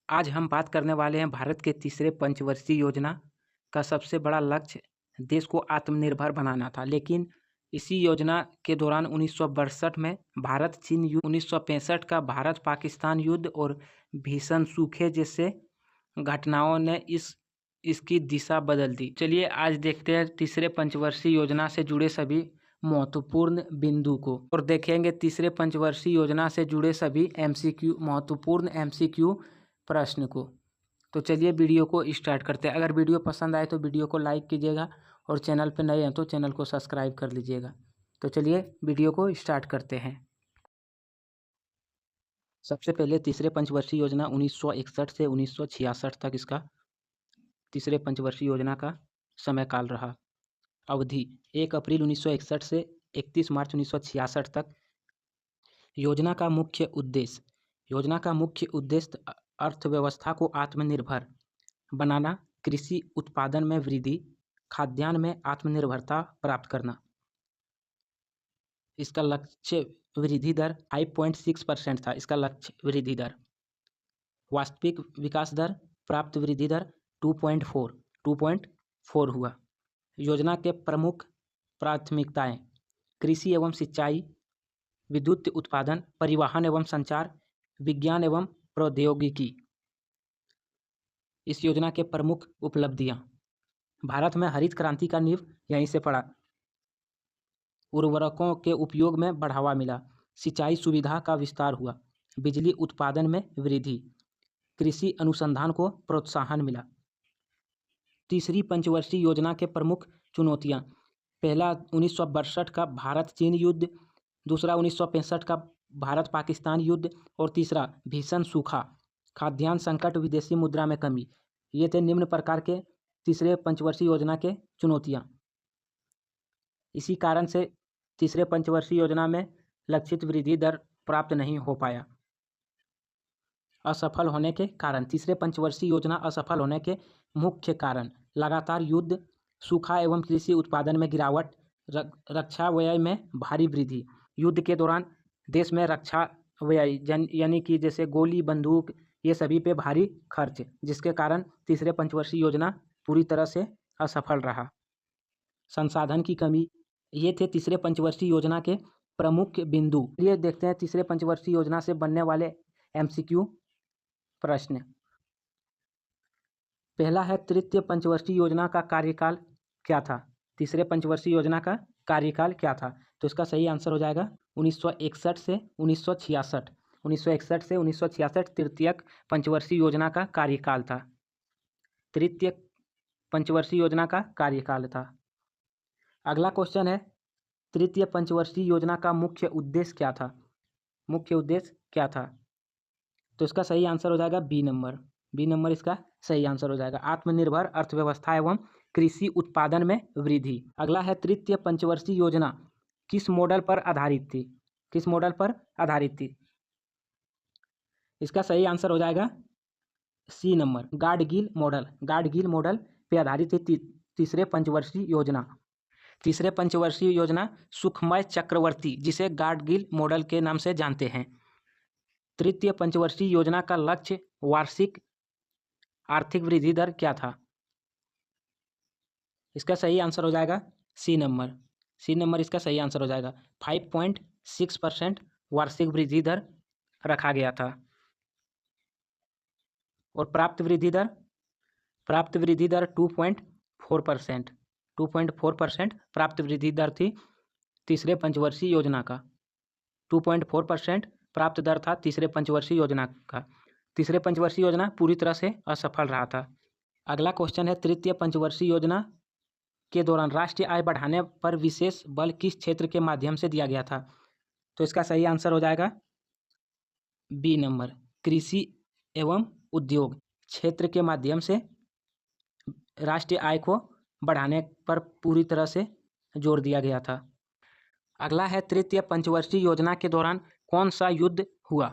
आज हम बात करने वाले हैं भारत के तीसरे पंचवर्षीय योजना का सबसे बड़ा लक्ष्य देश को आत्मनिर्भर बनाना था। लेकिन इसी योजना के दौरान 1962 में भारत चीन युद्ध, 1965 का भारत पाकिस्तान युद्ध और भीषण सूखे जैसे घटनाओं ने इसकी दिशा बदल दी। चलिए आज देखते हैं तीसरे पंचवर्षीय योजना से जुड़े सभी महत्वपूर्ण बिंदु को और देखेंगे तीसरे पंचवर्षीय योजना से जुड़े सभी महत्वपूर्ण एमसीक्यू प्रश्न को। तो चलिए वीडियो को स्टार्ट करते हैं। अगर वीडियो पसंद आए तो वीडियो को लाइक कीजिएगा और चैनल पर नए हैं तो चैनल को सब्सक्राइब कर लीजिएगा। तो चलिए वीडियो को स्टार्ट करते हैं। सबसे पहले तीसरे पंचवर्षीय योजना 1961 से 1966 तक इसका तीसरे पंचवर्षीय योजना का समय काल रहा। अवधि 1 अप्रैल 1961 से 31 मार्च 1966 तक। योजना का मुख्य उद्देश्य अर्थव्यवस्था को आत्मनिर्भर बनाना, कृषि उत्पादन में वृद्धि, खाद्यान्न में आत्मनिर्भरता प्राप्त करना। इसका लक्ष्य वृद्धि दर 5.6% था। इसका लक्ष्य वृद्धि दर। वास्तविक विकास दर प्राप्त वृद्धि दर 2.4 हुआ। योजना के प्रमुख प्राथमिकताएं कृषि एवं सिंचाई, विद्युत उत्पादन, परिवहन एवं संचार, विज्ञान एवं प्रौद्योगिकी। इस योजना के प्रमुख उपलब्धियां। भारत में हरित क्रांति का नींव यहीं से पड़ा। उर्वरकों के उपयोग में बढ़ावा मिला। सिंचाई सुविधा का विस्तार हुआ। बिजली उत्पादन में वृद्धि। कृषि अनुसंधान को प्रोत्साहन मिला। तीसरी पंचवर्षीय योजना के प्रमुख चुनौतियां। पहला 1962 का भारत चीन युद्ध, दूसरा 1965 का भारत पाकिस्तान युद्ध और तीसरा भीषण सूखा, खाद्यान्न संकट, विदेशी मुद्रा में कमी। ये थे निम्न प्रकार के तीसरे पंचवर्षीय योजना के चुनौतियां। इसी कारण से तीसरे पंचवर्षीय योजना में लक्षित वृद्धि दर प्राप्त नहीं हो पाया। असफल होने के कारण। तीसरे पंचवर्षीय योजना असफल होने के मुख्य कारण लगातार युद्ध, सूखा एवं कृषि उत्पादन में गिरावट, रक्षा व्यय में भारी वृद्धि। युद्ध के दौरान देश में रक्षा व्यय यानी कि जैसे गोली, बंदूक, ये सभी पे भारी खर्च, जिसके कारण तीसरे पंचवर्षीय योजना पूरी तरह से असफल रहा। संसाधन की कमी। ये थे तीसरे पंचवर्षीय योजना के प्रमुख बिंदु। ये देखते हैं तीसरे पंचवर्षीय योजना से बनने वाले एमसीक्यू प्रश्न। पहला है तृतीय पंचवर्षीय योजना का कार्यकाल क्या था। तीसरे पंचवर्षीय योजना का कार्यकाल क्या था? तो इसका सही आंसर हो जाएगा 1961 से 1966। 1961 से 1966 तृतीय पंचवर्षीय योजना का कार्यकाल था। तृतीय पंचवर्षीय योजना का कार्यकाल था। अगला क्वेश्चन है तृतीय पंचवर्षीय योजना का मुख्य उद्देश्य क्या था। मुख्य उद्देश्य क्या था? तो इसका सही आंसर हो जाएगा बी नंबर इसका सही आंसर हो जाएगा। आत्मनिर्भर अर्थव्यवस्था एवं कृषि उत्पादन में वृद्धि। अगला है तृतीय पंचवर्षीय योजना किस मॉडल पर आधारित थी। किस मॉडल पर आधारित थी? इसका सही आंसर हो जाएगा सी नंबर, गाडगिल मॉडल पे आधारित थी तीसरे पंचवर्षीय योजना। तीसरे पंचवर्षीय योजना सुखमय चक्रवर्ती, जिसे गाडगिल मॉडल के नाम से जानते हैं। तृतीय पंचवर्षीय योजना का लक्ष्य वार्षिक आर्थिक वृद्धि दर क्या था? इसका सही आंसर हो जाएगा सी नंबर इसका सही आंसर हो जाएगा। 5.6% वार्षिक वृद्धि दर रखा गया था। और प्राप्त वृद्धि दर 2.4% प्राप्त वृद्धि दर थी तीसरे पंचवर्षीय योजना का। 2.4% प्राप्त दर था तीसरे पंचवर्षीय योजना का। तीसरे पंचवर्षीय योजना पूरी तरह से असफल रहा था। अगला क्वेश्चन है तृतीय पंचवर्षीय योजना के दौरान राष्ट्रीय आय बढ़ाने पर विशेष बल किस क्षेत्र के माध्यम से दिया गया था। तो इसका सही आंसर हो जाएगा बी नंबर, कृषि एवं उद्योग क्षेत्र के माध्यम से राष्ट्रीय आय को बढ़ाने पर पूरी तरह से जोर दिया गया था। अगला है तृतीय पंचवर्षीय योजना के दौरान कौन सा युद्ध हुआ।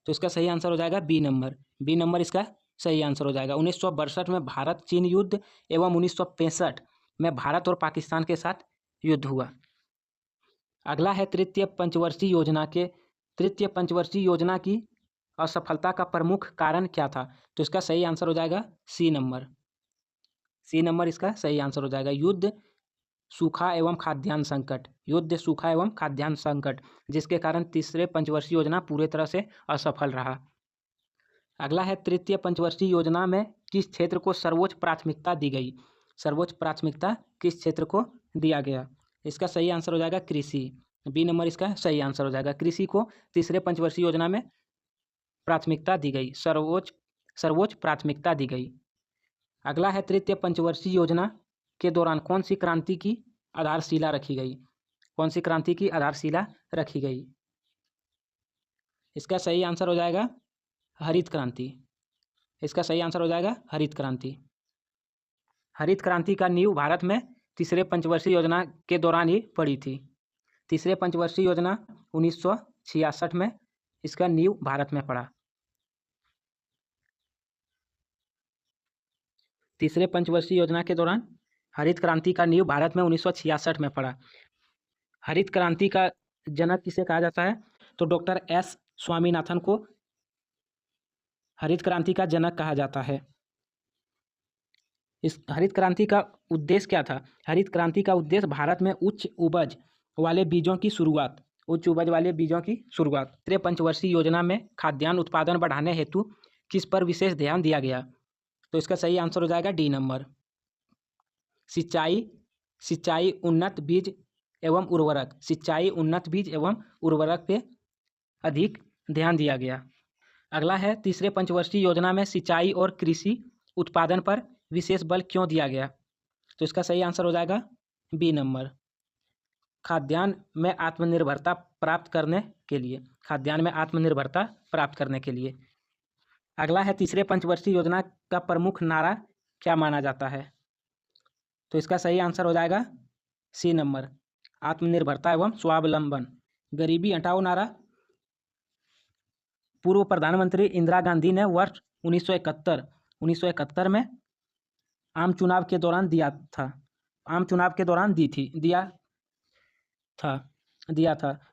तो इसका सही आंसर हो जाएगा बी नंबर इसका सही आंसर हो जाएगा। 1962 में भारत चीन युद्ध एवं 1965 में भारत और पाकिस्तान के साथ युद्ध हुआ। अगला है तृतीय पंचवर्षीय योजना की असफलता का प्रमुख कारण क्या था? तो इसका सही आंसर हो जाएगा सी नंबर। सी नंबर इसका सही आंसर हो जाएगा। युद्ध, सूखा एवं खाद्यान्न संकट। युद्ध, सूखा एवं खाद्यान्न संकट, जिसके कारण तीसरे पंचवर्षीय योजना पूरी तरह से असफल रहा। अगला है, तृतीय पंचवर्षीय योजना में किस क्षेत्र को सर्वोच्च प्राथमिकता दी गई? सर्वोच्च प्राथमिकता किस क्षेत्र को दिया गया? इसका सही आंसर हो जाएगा कृषि। बी नंबर इसका सही आंसर हो जाएगा। कृषि को तीसरे पंचवर्षीय योजना में प्राथमिकता दी गई, सर्वोच्च प्राथमिकता दी गई। अगला है, तृतीय पंचवर्षीय योजना के दौरान कौन सी क्रांति की आधारशिला रखी गई? कौन सी क्रांति की आधारशिला रखी गई? इसका सही आंसर हो जाएगा हरित क्रांति। इसका सही आंसर हो जाएगा हरित क्रांति। हरित क्रांति का नींव भारत में तीसरे पंचवर्षीय योजना के दौरान ही पड़ी थी। तीसरे पंचवर्षीय योजना 1966 में इसका नींव भारत में पड़ा। तीसरे पंचवर्षीय योजना के दौरान हरित क्रांति का नींव भारत में 1966 में पड़ा। हरित क्रांति का जनक किसे कहा जाता है? तो डॉक्टर एस स्वामीनाथन को हरित क्रांति का जनक कहा जाता है। इस हरित क्रांति का उद्देश्य क्या था? हरित क्रांति का उद्देश्य भारत में उच्च उपज वाले बीजों की शुरुआत, तीसरे पंचवर्षीय योजना में खाद्यान्न उत्पादन बढ़ाने हेतु किस पर विशेष ध्यान दिया गया? तो इसका सही आंसर हो जाएगा डी नंबर, सिंचाई, उन्नत बीज एवं उर्वरक। सिंचाई, उन्नत बीज एवं उर्वरक पे अधिक ध्यान दिया गया। अगला है, तीसरे पंचवर्षीय योजना में सिंचाई और कृषि उत्पादन पर विशेष बल क्यों दिया गया? तो इसका सही आंसर हो जाएगा बी नंबर, खाद्यान्न में आत्मनिर्भरता प्राप्त करने के लिए। खाद्यान्न में आत्मनिर्भरता प्राप्त करने के लिए। अगला है, तीसरे पंचवर्षीय योजना का प्रमुख नारा क्या माना जाता है? तो इसका सही आंसर हो जाएगा सी नंबर, आत्मनिर्भरता एवं स्वावलंबन। गरीबी हटाओ नारा पूर्व प्रधानमंत्री इंदिरा गांधी ने वर्ष 1971 में आम चुनाव के दौरान दिया था।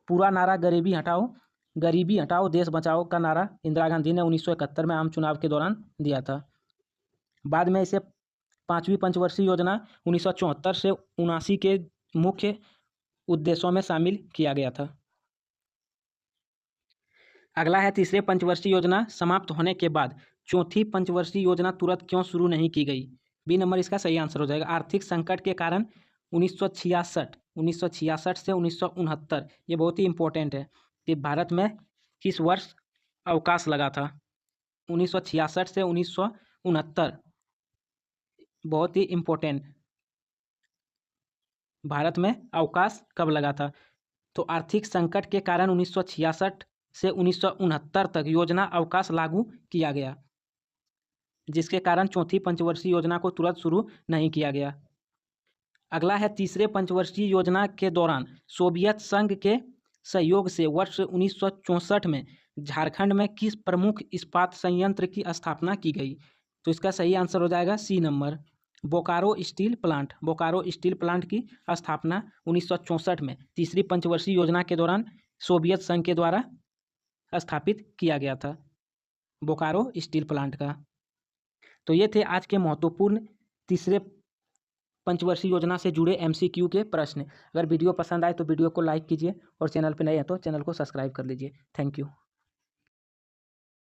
पूरा नारा गरीबी हटाओ देश बचाओ का नारा इंदिरा गांधी ने 1971 में आम चुनाव के दौरान दिया था। बाद में इसे पांचवी पंचवर्षीय योजना 1974 से 79 के मुख्य उद्देश्यों में शामिल किया गया था। अगला है, तीसरे पंचवर्षीय योजना समाप्त होने के बाद चौथी पंचवर्षीय योजना तुरंत क्यों शुरू नहीं की गई? बी नंबर इसका सही आंसर हो जाएगा। आर्थिक संकट के कारण 1966 से 1969, ये बहुत ही इंपॉर्टेंट है कि भारत में किस वर्ष अवकाश लगा था? 1966 से 1969, बहुत ही इम्पोर्टेंट। भारत में अवकाश कब लगा था? तो आर्थिक संकट के कारण 1966 से 1969 तक योजना अवकाश लागू किया गया, जिसके कारण चौथी पंचवर्षीय योजना को तुरंत शुरू नहीं किया गया। अगला है, तीसरे पंचवर्षीय योजना के दौरान सोवियत संघ के सहयोग से वर्ष 1964 में झारखंड में किस प्रमुख इस्पात संयंत्र की स्थापना की गई? तो इसका सही आंसर हो जाएगा C number, Bokaro steel plant. Bokaro steel plant की स्थापना 1964 में तीसरी पंचवर्षीय योजना के दौरान सोवियत संघ के द्वारा स्थापित किया गया था, बोकारो स्टील प्लांट का। तो ये थे आज के महत्वपूर्ण तीसरे पंचवर्षीय योजना से जुड़े MCQ के प्रश्न। अगर वीडियो पसंद आए तो वीडियो को लाइक कीजिए और चैनल पर नए हैं तो चैनल को सब्सक्राइब कर लीजिए। Thank you.